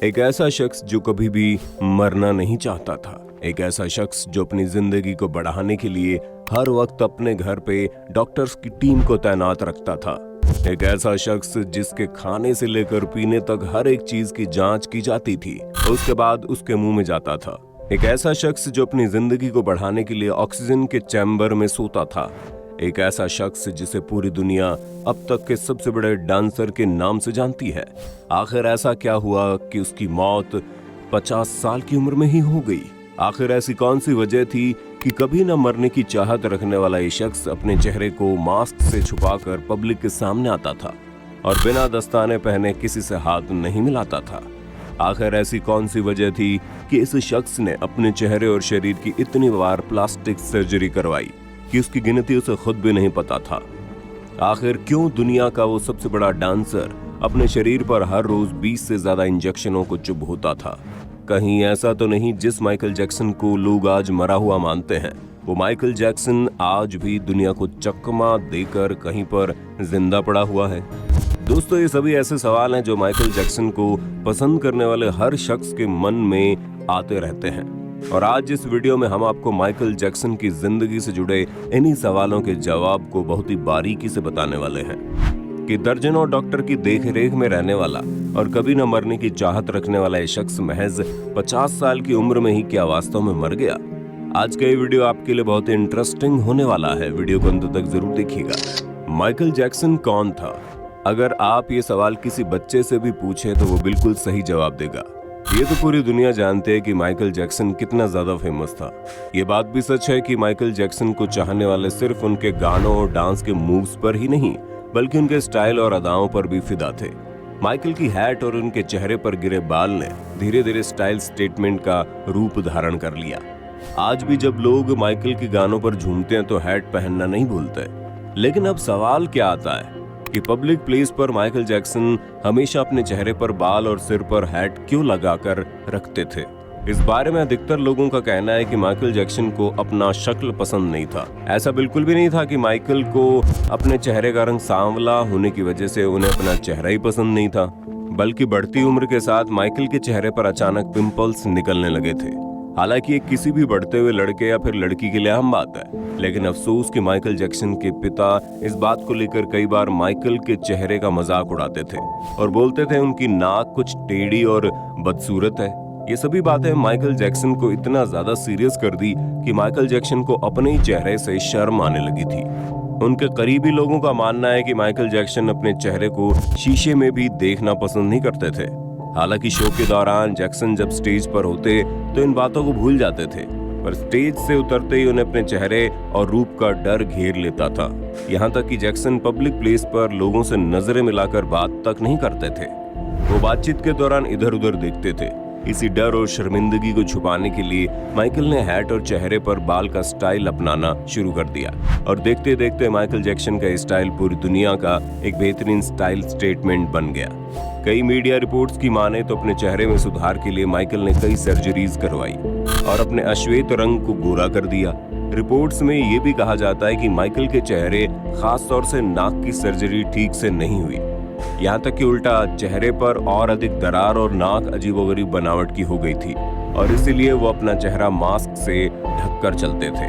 एक ऐसा शख्स जो कभी भी मरना नहीं चाहता था। एक ऐसा शख्स जो अपनी जिंदगी को बढ़ाने के लिए हर वक्त अपने घर पे डॉक्टर्स की टीम को तैनात रखता था। एक ऐसा शख्स जिसके खाने से लेकर पीने तक हर एक चीज की जांच की जाती थी, उसके बाद उसके मुंह में जाता था। एक ऐसा शख्स जो अपनी जिंदगी को बढ़ाने के लिए ऑक्सीजन के चैम्बर में सोता था। एक ऐसा शख्स जिसे पूरी दुनिया अब तक के सबसे बड़े डांसर के नाम से जानती है। आखिर ऐसा क्या हुआ कि उसकी मौत 50 साल की उम्र में ही हो गई? आखिर ऐसी कौन सी वजह थी कि कभी न मरने की चाहत रखने वाला ये शख्स अपने चेहरे को मास्क से छुपाकर पब्लिक के सामने आता था और बिना दस्ताने पहने किसी से हाथ नहीं मिलाता था? आखिर ऐसी कौन सी वजह थी कि इस शख्स ने अपने चेहरे और शरीर की इतनी बार प्लास्टिक सर्जरी करवाई कि उसकी गिनती उसे खुद भी नहीं पता था? आखिर क्यों दुनिया का वो सबसे बड़ा डांसर अपने शरीर पर हर रोज 20 से ज्यादा इंजेक्शनों को चुभ होता था? कहीं ऐसा तो नहीं जिस माइकल जैक्सन को लोग आज मरा हुआ मानते हैं, वो माइकल जैक्सन आज भी दुनिया को चकमा देकर कहीं पर जिंदा पड़ा हुआ है? दोस्तों, ये सभी ऐसे सवाल हैं जो माइकल जैक्सन को पसंद करने वाले हर शख्स के मन में आते रहते हैं। और आज इस वीडियो में हम आपको माइकल जैक्सन की जिंदगी से जुड़े इन्हीं सवालों के जवाब को बहुत ही बारीकी से बताने वाले हैं कि दर्जनों डॉक्टर की देखरेख में रहने वाला और कभी न मरने की चाहत रखने वाला ये शख्स महज 50 साल की उम्र में ही क्या वास्तव में मर गया? आज का ये वीडियो आपके लिए बहुत ही इंटरेस्टिंग होने वाला है। वीडियो को अंत तक जरूर देखिएगा। माइकल जैक्सन कौन था? अगर आप ये सवाल किसी बच्चे से भी पूछे तो वो बिल्कुल सही जवाब देगा। ये तो पूरी दुनिया जानते है कि माइकल जैक्सन कितना ज्यादा फेमस था। ये बात भी सच है कि माइकल जैक्सन को चाहने वाले सिर्फ उनके गानों और डांस के मूव्स पर ही नहीं, बल्कि उनके स्टाइल और अदाओं पर भी फिदा थे। माइकल की हैट और उनके चेहरे पर गिरे बाल ने धीरे धीरे स्टाइल स्टेटमेंट का रूप धारण कर लिया। आज भी जब लोग माइकल के गानों पर झूमते हैं तो हैट पहनना नहीं भूलते। लेकिन अब सवाल क्या आता है कि पब्लिक प्लेस पर माइकल जैक्सन हमेशा अपने चेहरे पर बाल और सिर पर हैट क्यों लगाकर रखते थे? इस बारे में अधिकतर लोगों का कहना है कि माइकल जैक्सन को अपना शक्ल पसंद नहीं था। ऐसा बिल्कुल भी नहीं था कि माइकल को अपने चेहरे का रंग सांवला होने की वजह से उन्हें अपना चेहरा ही पसंद नहीं था, बल्कि बढ़ती उम्र के साथ माइकल के चेहरे पर अचानक पिंपल्स निकलने लगे थे। हालांकि ये किसी भी बढ़ते हुए लड़के या फिर लड़की के लिए आम बात है, लेकिन अफसोस कि माइकल जैक्सन के पिता इस बात को लेकर कई बार माइकल के चेहरे का मजाक उड़ाते थे और बोलते थे उनकी नाक कुछ टेढ़ी और बदसूरत है। ये सभी बातें माइकल जैक्सन को इतना ज्यादा सीरियस कर दी कि माइकल जैक्सन को अपने ही चेहरे से शर्म आने लगी थी। उनके करीबी लोगों का मानना है कि माइकल जैक्सन अपने चेहरे को शीशे में भी देखना पसंद नहीं करते थे। हालांकि शो के दौरान जैक्सन जब स्टेज पर होते तो इन बातों को भूल जाते थे, पर स्टेज से उतरते ही उन्हें अपने चेहरे और रूप का डर घेर लेता था। यहाँ तक कि जैक्सन पब्लिक प्लेस पर लोगों से नजरें मिलाकर बात तक नहीं करते थे। वो बातचीत के दौरान इधर उधर देखते थे। इसी डर और शर्मिंदगी को छुपाने के लिए माइकल ने हैट और चेहरे पर बाल का स्टाइल अपनाना शुरू कर दिया और देखते देखते माइकल जैक्सन का स्टाइल पूरी दुनिया का एक बेहतरीन स्टाइल स्टेटमेंट बन गया। कई मीडिया रिपोर्ट्स की माने तो अपने चेहरे में सुधार के लिए माइकल ने कई सर्जरीज करवाई और अपने अश्वेत रंग को गोरा कर दिया। रिपोर्ट्स में ये भी कहा जाता है कि माइकल के चेहरे, खास तौर से नाक की सर्जरी ठीक से नहीं हुई, यहाँ तक कि उल्टा चेहरे पर और अधिक दरार और नाक अजीबोगरीब बनावट की हो गई थी और इसीलिए वो अपना चेहरा मास्क से ढककर चलते थे।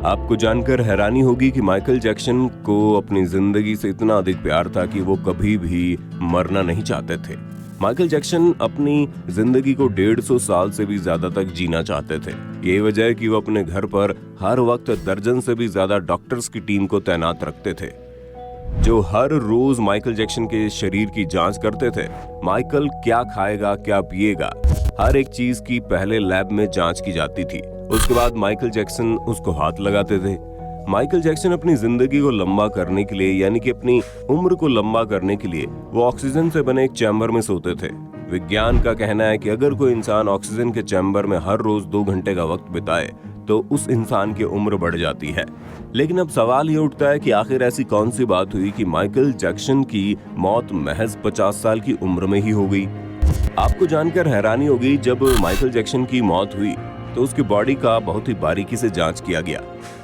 आपको जानकर हैरानी होगी कि माइकल जैक्सन को अपनी जिंदगी से इतना अधिक प्यार था कि वो कभी भी मरना नहीं चाहते थे। माइकल जैक्सन अपनी जिंदगी को 150 साल से भी ज्यादा तक जीना चाहते थे। यही वजह है कि वो अपने घर पर हर वक्त दर्जन से भी ज्यादा डॉक्टर्स की टीम को तैनात रखते थे जो हर रोज माइकल जैक्सन के शरीर की जांच करते थे। माइकल क्या खाएगा, क्या पिएगा, हर एक चीज की पहले लैब में जांच की जाती थी। उसके बाद माइकल जैक्सन उसको हाथ लगाते थे। माइकल जैक्सन अपनी जिंदगी को लंबा करने के लिए, यानी कि अपनी उम्र को लंबा करने के लिए, वो ऑक्सीजन से बने एक चैम्बर में सोते थे। विज्ञान का कहना है कि अगर कोई इंसान ऑक्सीजन के चैम्बर में हर रोज 2 घंटे का वक्त बिताए तो उस इंसान की उम्र बढ़ जाती है। लेकिन अब सवाल ये उठता है कि आखिर ऐसी कौन सी बात हुई कि माइकल जैक्सन की मौत महज 50 साल की उम्र में ही हो गई? आपको जानकर हैरानी होगी, जब माइकल जैक्सन की मौत हुई तो उसकी बॉडी का बहुत ही बारीकी से जांच किया गया।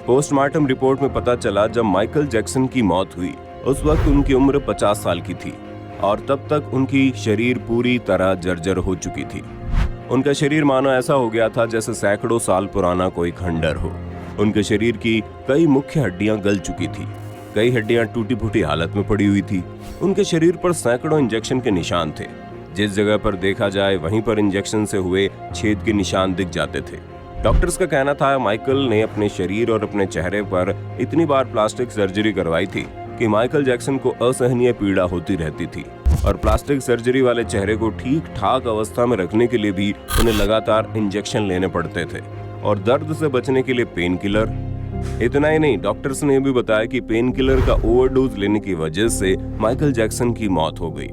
पोस्टमार्टम रिपोर्ट में पता चला जब माइकल जैक्सन की मौत हुई उस वक्त उनकी उम्र 50 साल की थी और तब तक उनकी शरीर पूरी तरह जर्जर हो चुकी थी। उनका शरीर मानो ऐसा हो गया था जैसे सैकड़ों साल पुराना कोई खंडर हो। उनके शरीर की कई मुख्य हड्डियां गल चुकी थी, कई हड्डियां टूटी फूटी हालत में पड़ी हुई थी। उनके शरीर पर सैकड़ों इंजेक्शन के निशान थे। जिस जगह पर देखा जाए वहीं पर इंजेक्शन से हुए छेद के निशान दिख जाते थे। डॉक्टर्स का कहना था माइकल ने अपने शरीर और अपने चेहरे पर इतनी बार प्लास्टिक सर्जरी करवाई थी कि माइकल जैक्सन को असहनीय पीड़ा होती रहती थी और प्लास्टिक सर्जरी वाले चेहरे को ठीक ठाक अवस्था में रखने के लिए भी उन्हें लगातार इंजेक्शन लेने पड़ते थे और दर्द से बचने के लिए पेन किलर। इतना ही नहीं, डॉक्टर्स ने भी बताया कि पेन किलर का ओवरडोज लेने की वजह से माइकल जैक्सन की मौत हो गई।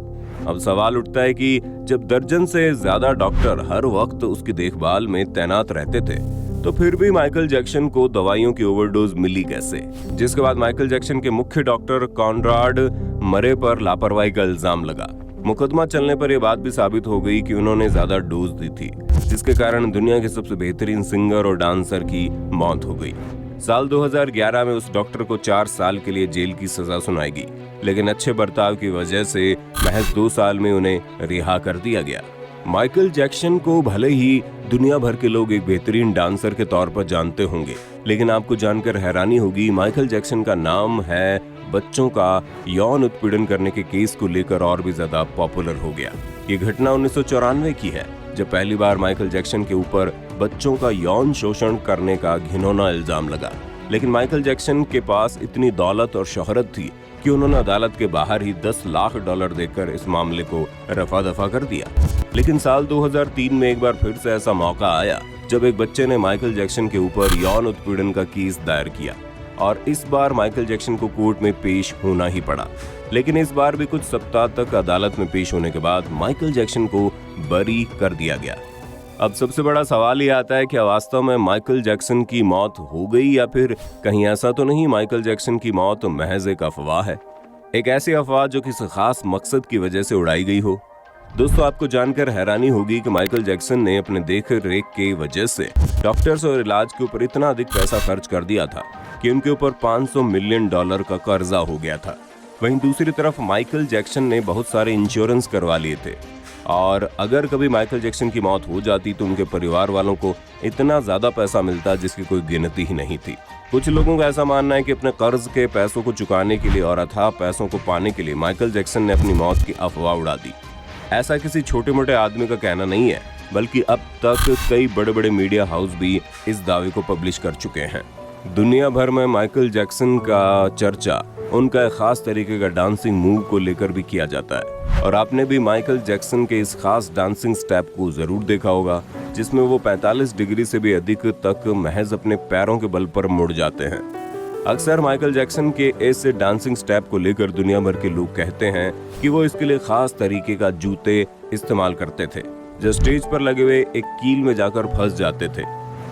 अब सवाल उठता है कि जब दर्जन से ज्यादा डॉक्टर हर वक्त उसकी देखभाल में तैनात रहते थे तो फिर भी माइकल जैक्सन को दवाइयों की ओवरडोज मिली कैसे? जिसके बाद माइकल जैक्सन के मुख्य डॉक्टर कॉनराड मरे पर लापरवाही का इल्जाम लगा। मुकदमा चलने पर यह बात भी साबित हो गई कि उन्होंने ज्यादा डोज दी थी, जिसके कारण दुनिया के सबसे बेहतरीन सिंगर और डांसर की मौत हो गई। साल 2011 में उस डॉक्टर को 4 साल के लिए जेल की सजा सुनाई गई, लेकिन अच्छे बर्ताव की वजह से महज 2 साल में उन्हें रिहा कर दिया गया। माइकल जैक्सन को भले ही दुनिया भर के लोग एक बेहतरीन डांसर के तौर पर जानते होंगे, लेकिन आपको जानकर हैरानी होगी माइकल जैक्सन का नाम है बच्चों का यौन उत्पीड़न करने के केस को लेकर और भी ज्यादा पॉपुलर हो गया। ये घटना 1994 की है, जब पहली बार माइकल जैक्सन के ऊपर बच्चों का यौन शोषण करने का घिनौना इल्जाम लगा। लेकिन माइकल जैक्सन के पास इतनी दौलत और शोहरत थी कि उन्होंने अदालत के बाहर ही $10 लाख देकर इस मामले को रफा दफा कर दिया। लेकिन साल 2003 में एक बार फिर से ऐसा मौका आया जब एक बच्चे ने माइकल जैक्सन के ऊपर यौन उत्पीड़न का केस दायर किया और इस बार माइकल जैक्सन को कोर्ट में पेश होना ही पड़ा। लेकिन इस बार भी कुछ सप्ताह तक अदालत में पेश होने के बाद माइकल जैक्सन को बरी कर दिया गया। अब सबसे बड़ा सवाल ये आता है कि वास्तव में माइकल जैक्सन की मौत हो गई या फिर कहीं ऐसा तो नहीं माइकल जैक्सन की मौत महज एक अफवाह है, एक ऐसी अफवाह जो किसी खास मकसद की वजह से उड़ाई गई हो। दोस्तों, आपको जानकर हैरानी होगी कि माइकल जैक्सन ने अपने देख रेख की वजह से डॉक्टर्स और इलाज के ऊपर इतना अधिक पैसा खर्च कर दिया था कि उनके ऊपर $500 मिलियन का कर्जा हो गया था। वहीं दूसरी तरफ माइकल जैक्सन ने बहुत सारे इंश्योरेंस करवा लिए थे और अगर कभी माइकल जैक्सन की मौत हो जाती तो उनके परिवार वालों को इतना ज्यादा पैसा मिलता जिसकी कोई गिनती ही नहीं थी। कुछ लोगों का ऐसा मानना है कि अपने कर्ज के पैसों को चुकाने के लिए और अथाह पैसों को पाने के लिए माइकल जैक्सन ने अपनी मौत की अफवाह उड़ा दी। ऐसा किसी छोटे मोटे आदमी का कहना नहीं है, बल्कि अब तक कई बड़े बड़े मीडिया हाउस भी इस दावे को पब्लिश कर चुके हैं। दुनिया भर में माइकल जैक्सन का चर्चा उनका एक खास तरीके का डांसिंग मूव को लेकर भी किया जाता है और आपने भी माइकल जैक्सन के इस खास डांसिंग स्टेप को जरूर देखा होगा जिसमें वो 45 डिग्री से भी अधिक तक महज अपने पैरों के बल पर मुड़ जाते हैं। अक्सर माइकल जैक्सन के इस डांसिंग स्टेप को लेकर दुनिया भर के लोग कहते हैं कि वो इसके लिए खास तरीके का जूते इस्तेमाल करते थे जो स्टेज पर लगे हुए एक कील में जाकर फंस जाते थे,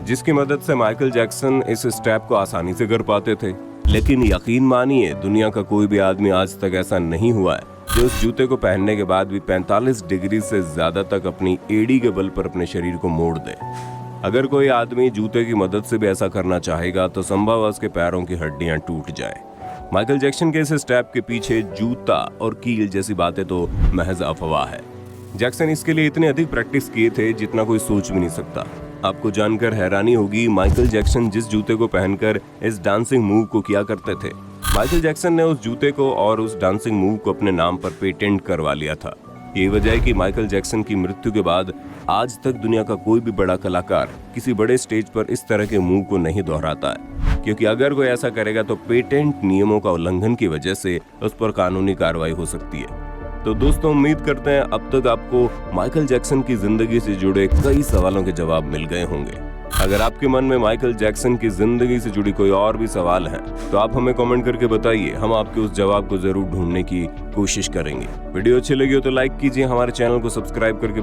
जिसकी मदद से माइकल जैक्सन इस स्टेप को आसानी से कर पाते थे। लेकिन यकीन मानिए, दुनिया का कोई भी आदमी आज तक ऐसा नहीं हुआ है जो उस जूते को पहनने के बाद भी 45 डिग्री से ज्यादा तक अपनी एड़ी के बल पर अपने शरीर को मोड़ दे। अगर कोई आदमी जूते की मदद से भी ऐसा करना चाहेगा तो संभव है उसके पैरों की हड्डियां टूट जाएं। माइकल जैक्सन के इस स्टेप के पीछे जूता और कील जैसी बातें तो महज अफवाह है। जैक्सन इसके लिए इतनी अधिक प्रैक्टिस किए थे जितना कोई सोच भी नहीं सकता। आपको जानकर हैरानी होगी, माइकल जैक्सन जिस जूते को पहनकर इस डांसिंग मूव को किया करते थे, माइकल जैक्सन ने उस जूते को और उस डांसिंग मूव को अपने नाम पर पेटेंट करवा लिया था। यही वजह है कि माइकल जैक्सन की मृत्यु के बाद आज तक दुनिया का कोई भी बड़ा कलाकार किसी बड़े स्टेज पर इस तरह के मूव को नहीं दोहराता है, क्योंकि अगर कोई ऐसा करेगा तो पेटेंट नियमों का उल्लंघन की वजह से उस पर कानूनी कार्रवाई हो सकती है। तो दोस्तों, उम्मीद करते हैं अब तक आपको माइकल जैक्सन की जिंदगी से जुड़े कई सवालों के जवाब मिल गए होंगे। अगर आपके मन में माइकल जैक्सन की जिंदगी से जुड़ी कोई और भी सवाल हैं, तो आप हमें कमेंट करके बताइए, हम आपके उस जवाब को जरूर ढूंढने की कोशिश करेंगे। वीडियो अच्छी लगी हो तो लाइक कीजिए, हमारे चैनल को सब्सक्राइब करके